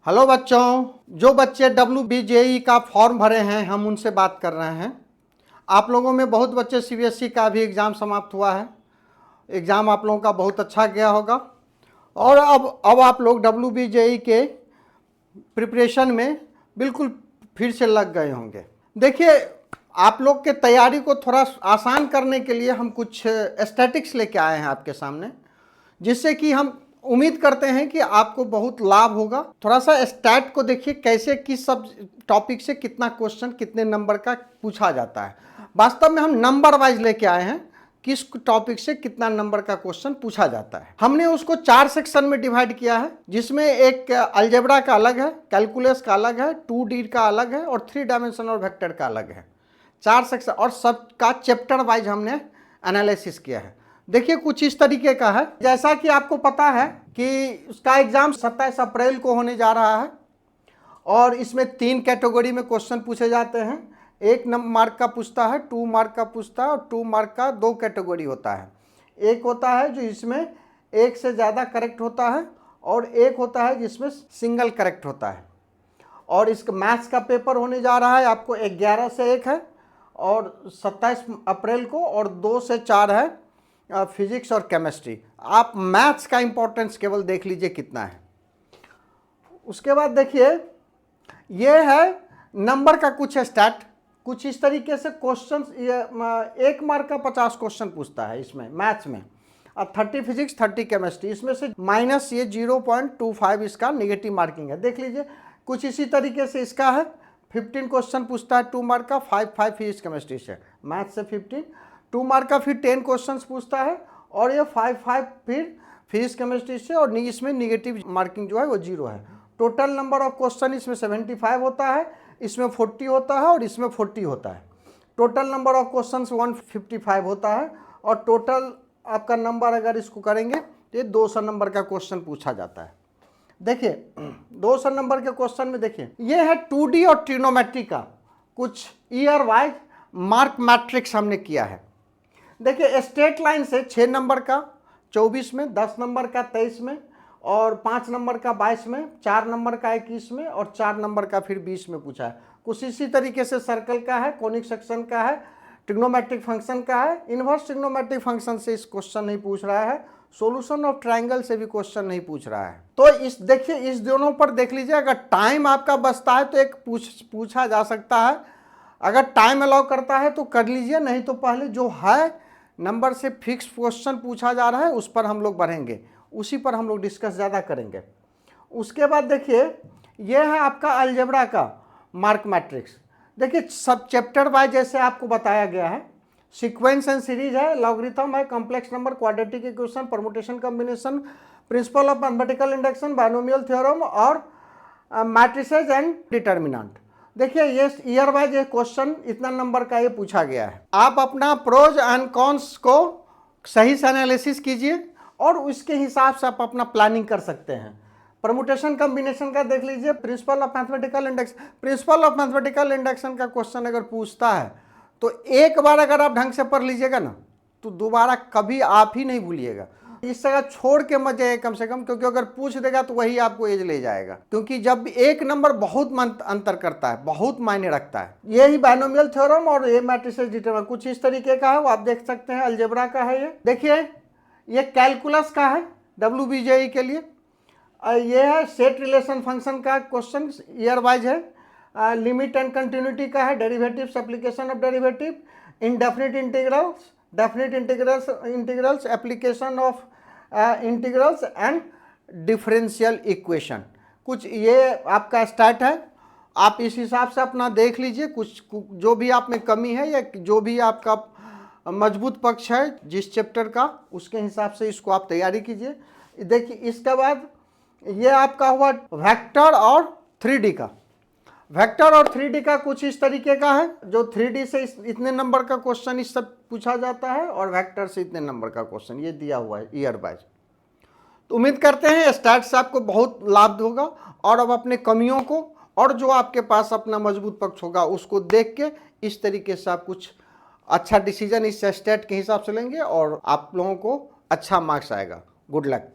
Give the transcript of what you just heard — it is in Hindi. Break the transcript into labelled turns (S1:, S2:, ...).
S1: हेलो बच्चों, जो बच्चे WBJE का फॉर्म भरे हैं हम उनसे बात कर रहे हैं। आप लोगों में बहुत बच्चे CBSE का भी एग्ज़ाम समाप्त हुआ है। एग्ज़ाम आप लोगों का बहुत अच्छा गया होगा और अब आप लोग WBJE के प्रिपरेशन में बिल्कुल फिर से लग गए होंगे। देखिए, आप लोग के तैयारी को थोड़ा आसान करने के लिए हम कुछ स्टैटिक्स लेके आए हैं आपके सामने, जिससे कि हम उम्मीद करते हैं कि आपको बहुत लाभ होगा। थोड़ा सा स्टैट को देखिए, कैसे किस सब टॉपिक से कितना क्वेश्चन कितने नंबर का पूछा जाता है। वास्तव में हम नंबर वाइज लेके आए हैं, किस टॉपिक से कितना नंबर का क्वेश्चन पूछा जाता है। हमने उसको 4 सेक्शन में डिवाइड किया है, जिसमें एक अलजेब्रा का अलग है, कैलकुलस का अलग है, 2D का अलग है और 3 डायमेंशनल वेक्टर का अलग है। 4 सेक्शन और सबका चैप्टर वाइज हमने एनालिसिस किया है। देखिए, कुछ इस तरीके का है। जैसा कि आपको पता है कि उसका एग्जाम 27 अप्रैल को होने जा रहा है और इसमें 3 कैटेगरी में क्वेश्चन पूछे जाते हैं। 1 मार्क का पूछता है, 2 मार्क का पूछता है और 2 मार्क का 2 कैटेगरी होता है। एक होता है जो इसमें एक से ज़्यादा करेक्ट होता है और एक होता है जिसमें सिंगल करेक्ट होता है। और इसका मैथ्स का पेपर होने जा रहा है आपको 11 से 1 है और 27 अप्रैल को, और 2 से 4 है फिजिक्स और केमिस्ट्री। आप मैथ्स का इंपॉर्टेंस केवल देख लीजिए कितना है। उसके बाद देखिए, ये है नंबर का कुछ स्टैट। कुछ इस तरीके से क्वेश्चन, 1 मार्क का 50 क्वेश्चन पूछता है इसमें मैथ्स में, और 30 फिजिक्स 30 केमिस्ट्री। इसमें से माइनस ये 0.25 इसका निगेटिव मार्किंग है, देख लीजिए। कुछ इसी तरीके से इसका है, 15 क्वेश्चन पूछता है 2 मार्क का, 5 फिजिक्स केमिस्ट्री से, मैथ्स से 15, 2 मार्क का फिर 10 क्वेश्चंस पूछता है और ये 5 फिर फिजिक्स केमिस्ट्री से, और इसमें निगेटिव मार्किंग जो है वो 0 है। टोटल नंबर ऑफ क्वेश्चन इसमें 75 होता है, इसमें 40 होता है और इसमें 40 होता है। टोटल नंबर ऑफ क्वेश्चंस 155 होता है और टोटल आपका नंबर अगर इसको करेंगे तो ये 200 नंबर का क्वेश्चन पूछा जाता है। देखिए, 200 नंबर के क्वेश्चन में देखिए, ये है 2D और ट्रिग्नोमेट्री का कुछ ईयर वाइज मार्क मैट्रिक्स हमने किया है। देखिए, स्ट्रेट लाइन से 6 नंबर का 24 में, 10 नंबर का 23 में और 5 नंबर का 22 में, 4 नंबर का 21 में और 4 नंबर का फिर 20 में पूछा है। कुछ इसी तरीके से सर्कल का है, कोनिक सेक्शन का है, ट्रिग्नोमेट्रिक फंक्शन का है। इन्वर्स ट्रिग्नोमेट्रिक फंक्शन से इस क्वेश्चन नहीं पूछ रहा है, सॉल्यूशन ऑफ ट्रायंगल से भी क्वेश्चन नहीं पूछ रहा है। तो इस देखिए, इस दोनों पर देख लीजिए। अगर टाइम आपका बचता है तो एक पूछा जा सकता है, अगर टाइम अलाउ करता है तो कर लीजिए, नहीं तो पहले जो है नंबर से फिक्स क्वेश्चन पूछा जा रहा है उस पर हम लोग बढ़ेंगे, उसी पर हम लोग डिस्कस ज़्यादा करेंगे। उसके बाद देखिए, ये है आपका अलजेब्रा का मार्क मैट्रिक्स। देखिए, सब चैप्टर वाइज जैसे आपको बताया गया है, सीक्वेंस एंड सीरीज है, लॉगरिथम है, complex number, quadratic equation, permutation combination, principle of mathematical induction, binomial theorem और मैट्रिसेस एंड डिटर्मिनेंट। देखिए, ये ईयर वाइज ये क्वेश्चन इतना नंबर का ये पूछा गया है। आप अपना प्रोज एंड कॉन्स को सही से एनालिसिस कीजिए और उसके हिसाब से आप अपना प्लानिंग कर सकते हैं। परमुटेशन कॉम्बिनेशन का देख लीजिए, principle of mathematical induction. Principle of mathematical induction का क्वेश्चन अगर पूछता है तो एक बार अगर आप ढंग से पढ़ लीजिएगा ना, तो दोबारा कभी आप ही नहीं भूलिएगा। इस जगह छोड़ के मत जाइए कम से कम, क्योंकि अगर पूछ देगा तो वही आपको एज ले जाएगा। क्योंकि जब एक नंबर बहुत अंतर करता है, बहुत मायने रखता है। यही बाइनोमियल थ्योरम और ये मैट्रिसेस डिटरमिनेंट कुछ इस तरीके का है, वो आप देख सकते हैं। अलजेब्रा का है ये। देखिए, ये कैलकुलस का है WBJE के लिए। ये है सेट रिलेशन फंक्शन का क्वेश्चन, ईयर वाइज है। लिमिट एंड कंटिन्यूटी का है, derivatives, application of derivative, indefinite integrals, definite integrals, application of integrals and differential equation. कुछ ये आपका स्टार्ट है, आप इस हिसाब से अपना देख लीजिए। कुछ जो भी आप में कमी है या जो भी आपका मजबूत पक्ष है जिस चैप्टर का, उसके हिसाब से इसको आप तैयारी कीजिए। देखिए, इसके बाद ये आपका हुआ वेक्टर और 3D का। वेक्टर और 3D का कुछ इस तरीके का है, जो 3D से इतने नंबर का क्वेश्चन इस सब पूछा जाता है और वेक्टर से इतने नंबर का क्वेश्चन ये दिया हुआ है ईयर वाइज। तो उम्मीद करते हैं स्टार्ट से आपको बहुत लाभ होगा और अब अपने कमियों को और जो आपके पास अपना मजबूत पक्ष होगा उसको देख के इस तरीके से आप कुछ अच्छा डिसीजन इस स्टेट के हिसाब से लेंगे और आप लोगों को अच्छा मार्क्स आएगा। Good luck.